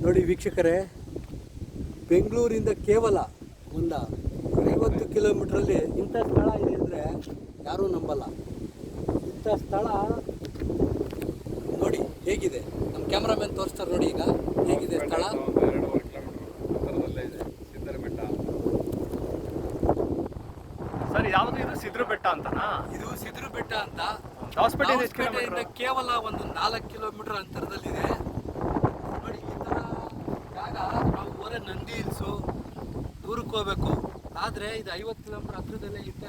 ನೋಡಿ ವೀಕ್ಷಕರೇ, ಬೆಂಗಳೂರಿಂದ ಕೇವಲ ಒಂದು 50 ಕಿಲೋಮೀಟ್ರಲ್ಲಿ ಇಂಥ ಸ್ಥಳ ಇದೆ ಅಂದರೆ ಯಾರೂ ನಂಬಲ್ಲ. ಇಂಥ ಸ್ಥಳ ನೋಡಿ ಹೇಗಿದೆ, ನಮ್ಮ ಕ್ಯಾಮ್ರಾಮನ್ ತೋರಿಸ್ತಾರೆ ನೋಡಿ ಈಗ ಹೇಗಿದೆ ಸ್ಥಳ. ಸರ್ ಯಾವುದು ಇದು ಸಿದ್ರು ಬೆಟ್ಟ ಅಂತನಾ? ಇದು ಸಿದ್ರು ಬೆಟ್ಟ ಅಂತ. ಹಾಸ್ಪಿಟಲ್ ಕೇವಲ ಒಂದು 4 ಕಿಲೋಮೀಟರ್ ಅಂತರದಲ್ಲಿದೆ. ನೋಡಿ ಈ ಥರ ಜಾಗ ನಾವು ಹೊರ ನಂದಿ ಹಿಲ್ಸು ದೂರಕ್ಕೆ ಹೋಗ್ಬೇಕು, ಆದರೆ ಇದು 50 ಕಿಲೋಮೀಟರ್ ಹತ್ರದಲ್ಲೇ ಇಂಥ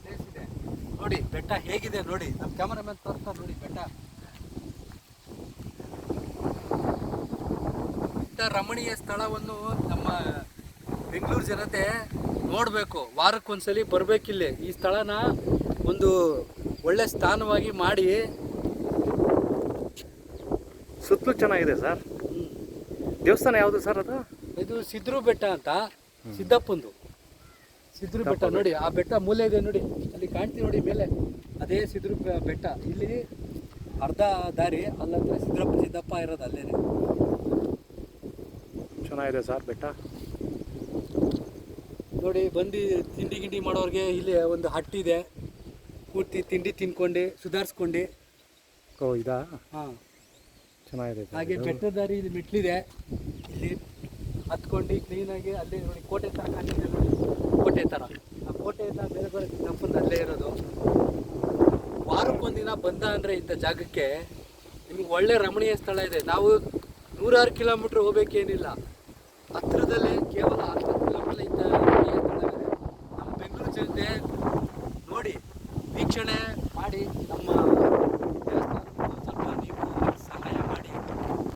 ಪ್ಲೇಸ್ ಇದೆ. ನೋಡಿ ಬೆಟ್ಟ ಹೇಗಿದೆ ನೋಡಿ, ನಮ್ಮ ಕ್ಯಾಮರಾಮನ್ ತೋರಿಸ್ತಾರೆ ನೋಡಿ ಬೆಟ್ಟ. ಇಂಥ ರಮಣೀಯ ಸ್ಥಳವನ್ನು ನಮ್ಮ ಬೆಂಗಳೂರು ಜನತೆ ನೋಡಬೇಕು, ವಾರಕ್ಕೊಂದ್ಸಲಿ ಬರಬೇಕಿಲ್ಲಿ. ಈ ಸ್ಥಳನ ಒಂದು ಒಳ್ಳೆ ಸ್ಥಾನವಾಗಿ ಮಾಡಿ. ಸುತ್ತಲೂ ಚೆನ್ನಾಗಿದೆ ಸರ್. ದೇವಸ್ಥಾನ ಯಾವುದು ಸರ್ ಅದು? ಇದು ಸಿದ್ರು ಬೆಟ್ಟ ಅಂತ, ಸಿದ್ದಪ್ಪಂದು ಸಿದ್ರು ಬೆಟ್ಟ. ನೋಡಿ ಆ ಬೆಟ್ಟ ಮೂಲೆ ಇದೆ ನೋಡಿ, ಅಲ್ಲಿ ಕಾಣ್ತೀವಿ ನೋಡಿ ಮೇಲೆ, ಅದೇ ಸಿದ್ರು ಬೆಟ್ಟ. ಇಲ್ಲಿ ಅರ್ಧ ದಾರಿ ಅಲ್ಲಂದ್ರೆ ಸಿದ್ದಪ್ಪ ಇರೋದು ಅಲ್ಲೇನೆ. ಚೆನ್ನಾಗಿದೆ ಸರ್ ಬೆಟ್ಟ. ನೋಡಿ ಬಂದು ತಿಂಡಿ ಗಿಂಡಿ ಮಾಡೋರಿಗೆ ಇಲ್ಲಿ ಒಂದು ಹಟ್ಟಿದೆ, ಕೂತಿ ತಿಂಡಿ ತಿನ್ಕೊಂಡು ಸುಧಾರಿಸ್ಕೊಂಡು. ಓ ಇದಾ? ಹಾಂ ಚೆನ್ನಾಗಿದೆ. ಹಾಗೆ ಬೆಟ್ಟದ ದಾರಿ ಇಲ್ಲಿ ಮೆಟ್ಲಿದೆ, ಇಲ್ಲಿ ಹತ್ಕೊಂಡು ಕ್ಲೀನಾಗಿ ಅಲ್ಲಿ ನೋಡಿ ಕೋಟೆ ಥರ ಕಾಣಿದೆ ನೋಡಿ, ಕೋಟೆ ಥರ. ಆ ಕೋಟೆಯಿಂದ ಬೇರೆ ಬೇರೆ ನಮ್ಮದು ಅಲ್ಲೇ ಇರೋದು. ವಾರಕ್ಕೊಂದಿನ ಬಂದ ಅಂದರೆ ಇಂಥ ಜಾಗಕ್ಕೆ ನಿಮಗೆ ಒಳ್ಳೆ ರಮಣೀಯ ಸ್ಥಳ ಇದೆ. ನಾವು 106 ಕಿಲೋಮೀಟ್ರ್ ಹೋಗ್ಬೇಕೇನಿಲ್ಲ, ಹತ್ತಿರದಲ್ಲೇ ಕೇವಲ 60 ಕಿಲೋಮೀಟರ್ ಇಂಥ ರಮಣೀಯ ಸ್ಥಳವಿದೆ. ನಮ್ಮ ಬೆಂಗಳೂರು ಜನತೆ ನೋಡಿ ವೀಕ್ಷಣೆ ಮಾಡಿ ನಮ್ಮ